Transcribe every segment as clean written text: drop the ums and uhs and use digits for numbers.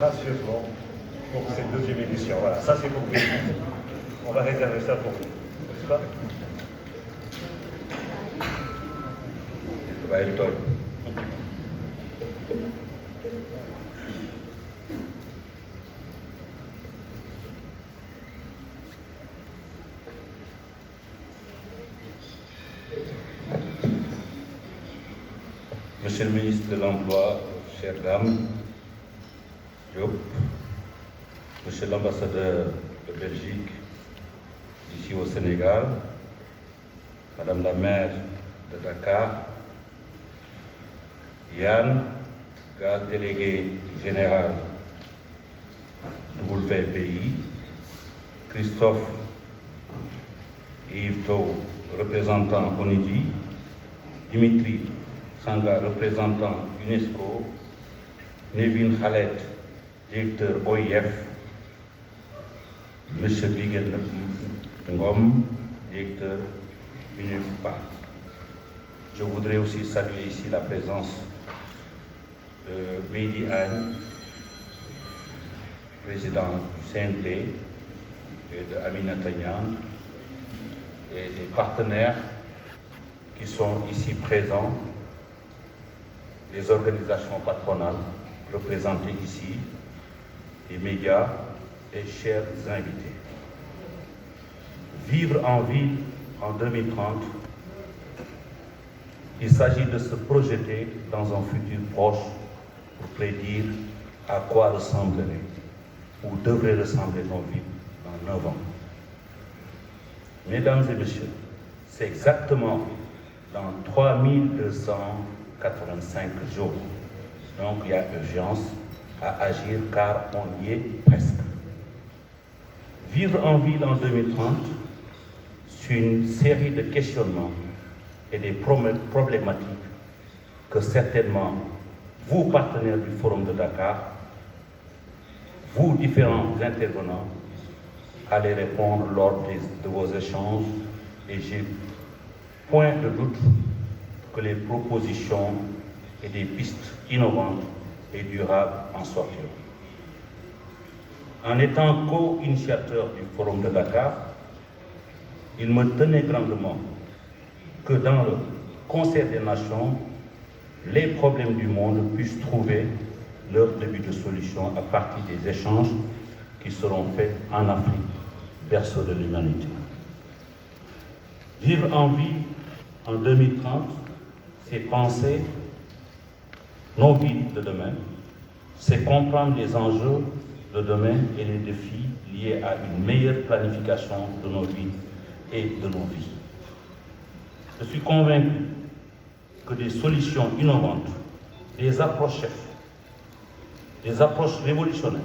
gracieusement pour cette deuxième édition. Voilà, ça c'est pour vous. On va réserver ça pour vous, n'est-ce pas? Monsieur le ministre de l'Emploi, chère dame Diop, Monsieur l'ambassadeur de Belgique ici au Sénégal, Madame la maire de Dakar, Yann, gaz délégué général WPI, Christophe Yves Tau, représentant ONIDI, Dimitri Sanga, représentant UNESCO, Nevin Khaled, directeur OIF, M. Bigel Ngom, directeur UNEFPA. Je voudrais aussi saluer ici la présence de Mehdi Agne, président du CNT, et de Aminata Niang, et des partenaires qui sont ici présents, les organisations patronales représentées ici, les médias et chers invités. Vivre en ville en 2030, il s'agit de se projeter dans un futur proche pour prédire à quoi ressembleraient ou devraient ressembler nos villes dans 9 ans. Mesdames et messieurs, c'est exactement dans 3285 jours. Donc il y a urgence à agir car on y est presque. Vivre en ville en 2030, c'est une série de questionnements et des problématiques que certainement vous, partenaires du Forum de Dakar, vous, différents intervenants, allez répondre lors de vos échanges, et j'ai point de doute que les propositions et des pistes innovantes et durables en sortiront. En étant co-initiateur du Forum de Dakar, il me tenait grandement que dans le concert des nations, les problèmes du monde puissent trouver leur début de solution à partir des échanges qui seront faits en Afrique, berceau de l'humanité. Vivre en vie en 2030, c'est penser nos vies de demain, c'est comprendre les enjeux de demain et les défis liés à une meilleure planification de nos vies et de nos vies. Je suis convaincu que des solutions innovantes, des approches chefs, des approches révolutionnaires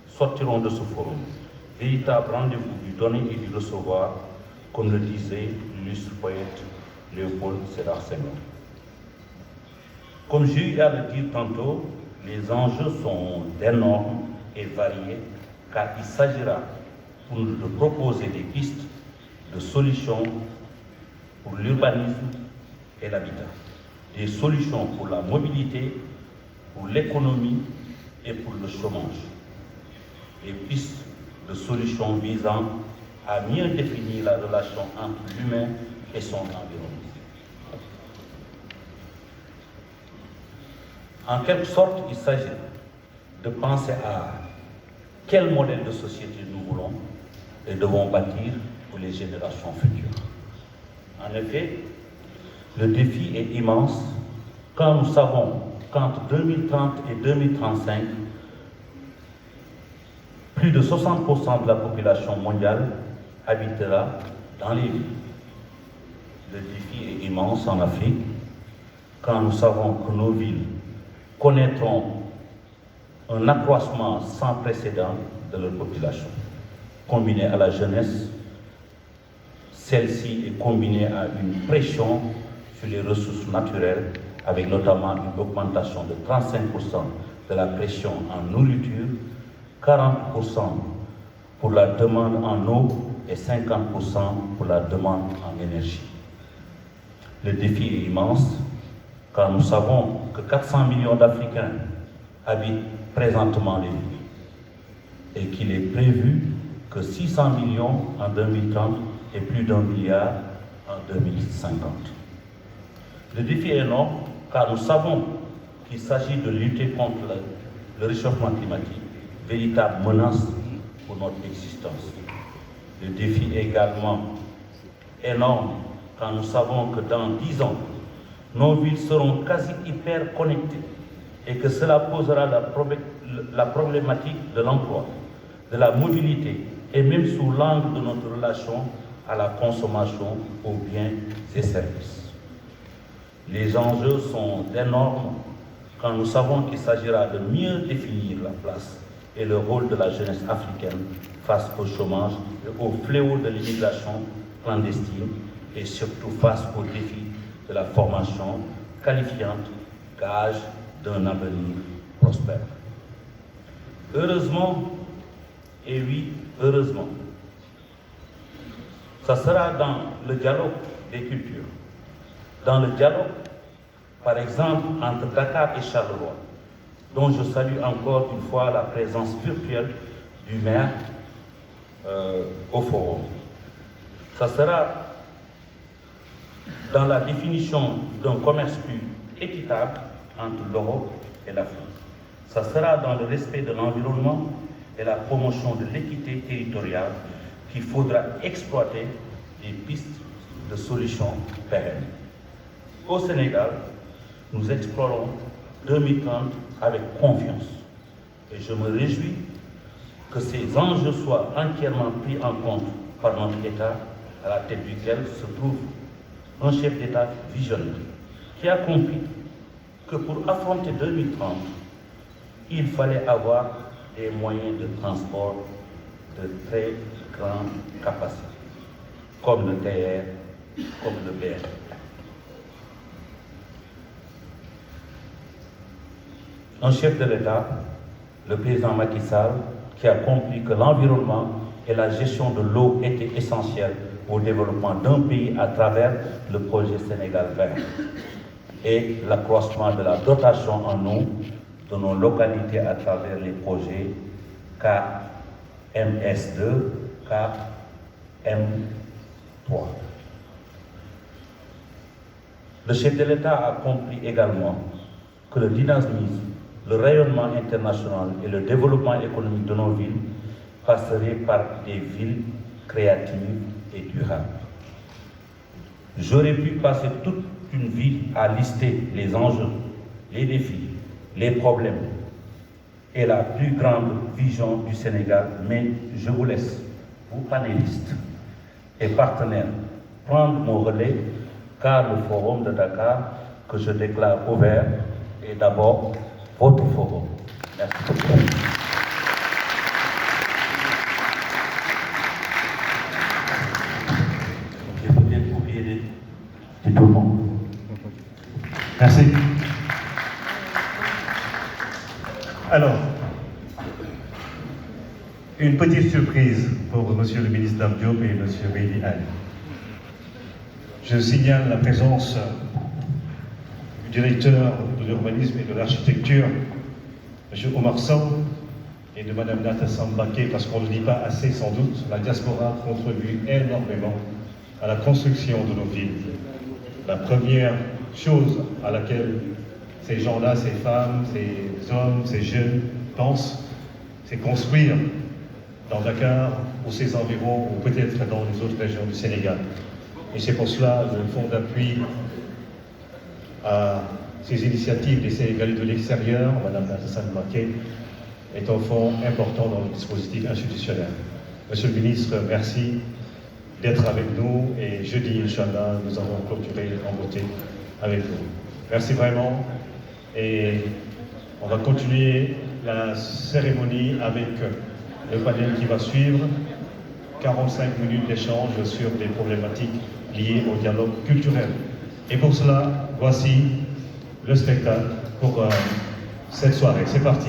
sortiront de ce forum, véritable rendez-vous du donner et du recevoir, comme le disait l'illustre poète Léopold Sédar Senghor. Comme j'ai eu à le dire tantôt, les enjeux sont énormes et variés, car il s'agira pour nous de proposer des pistes de solutions pour l'urbanisme et l'habitat, des solutions pour la mobilité, pour l'économie et pour le chômage, des pistes de solutions visant à mieux définir la relation entre l'humain et son environnement. En quelque sorte, il s'agit de penser à quel modèle de société nous voulons et devons bâtir pour les générations futures. En effet, le défi est immense quand nous savons qu'entre 2030 et 2035, plus de 60% de la population mondiale habitera dans les villes. Le défi est immense en Afrique quand nous savons que nos villes connaîtront un accroissement sans précédent de leur population. Combiné à la jeunesse, celle-ci est combinée à une pression sur les ressources naturelles, avec notamment une augmentation de 35% de la pression en nourriture, 40% pour la demande en eau et 50% pour la demande en énergie. Le défi est immense car nous savons que 400 millions d'Africains habitent présentement les villes et qu'il est prévu que 600 millions en 2030 et plus d'1 milliard en 2050. Le défi est énorme car nous savons qu'il s'agit de lutter contre le réchauffement climatique, véritable menace pour notre existence. Le défi est également énorme quand nous savons que dans 10 ans, nos villes seront quasi hyper connectées et que cela posera la problématique de l'emploi, de la mobilité et même sous l'angle de notre relation à la consommation aux biens et services. Les enjeux sont énormes quand nous savons qu'il s'agira de mieux définir la place et le rôle de la jeunesse africaine face au chômage et au fléau de l'immigration clandestine et surtout face au défi de la formation qualifiante, gage d'un avenir prospère. Heureusement, et oui, heureusement, ça sera dans le dialogue des cultures, dans le dialogue, par exemple, entre Dakar et Charleroi, dont je salue encore une fois la présence virtuelle du maire au forum. Ça sera dans la définition d'un commerce plus équitable entre l'Europe et l'Afrique. Ça sera dans le respect de l'environnement et la promotion de l'équité territoriale qu'il faudra exploiter des pistes de solutions pérennes. Au Sénégal, nous explorons 2030 avec confiance et je me réjouis que ces enjeux soient entièrement pris en compte par notre État, à la tête duquel se trouve un chef d'État visionnaire qui a compris que pour affronter 2030, il fallait avoir des moyens de transport de très grande capacité, comme le TER, comme le BR. Un chef de l'État, le président Macky Sall, qui a compris que l'environnement et la gestion de l'eau étaient essentiels au développement d'un pays à travers le projet Sénégal vert et l'accroissement de la dotation en eau de nos localités à travers les projets KMS2, KM3. Le chef de l'État a compris également que le dynamisme, le rayonnement international et le développement économique de nos villes passeraient par des villes créatives et durables. J'aurais pu passer toute une vie à lister les enjeux, les défis, les problèmes et la plus grande vision du Sénégal, mais je vous laisse, vous panélistes et partenaires, prendre mon relais car le forum de Dakar que je déclare ouvert est d'abord votre forum. Merci beaucoup. Je peux bien copier de tout le monde. Merci. Alors, une petite surprise pour Monsieur le ministre Dame Diop et Monsieur Beydi Ali. Je signale la présence du directeur de l'urbanisme et de l'architecture, M. Omar Sow, et de Mme Nata Sambake, parce qu'on ne le dit pas assez sans doute, la diaspora contribue énormément à la construction de nos villes. La première chose à laquelle ces gens-là, ces femmes, ces hommes, ces jeunes pensent, c'est construire dans Dakar ou ses environs, ou peut-être dans les autres régions du Sénégal. Et c'est pour cela le fonds d'appui à ces initiatives des Sénégalais de l'extérieur, Mme Hassan Maké, est un fonds important dans le dispositif institutionnel. Monsieur le ministre, merci d'être avec nous et jeudi, Inch'Allah, nous allons clôturer en beauté avec vous. Merci vraiment et on va continuer la cérémonie avec le panel qui va suivre. 45 minutes d'échange sur des problématiques liées au dialogue culturel. Et pour cela, voici le spectacle pour cette soirée. C'est parti.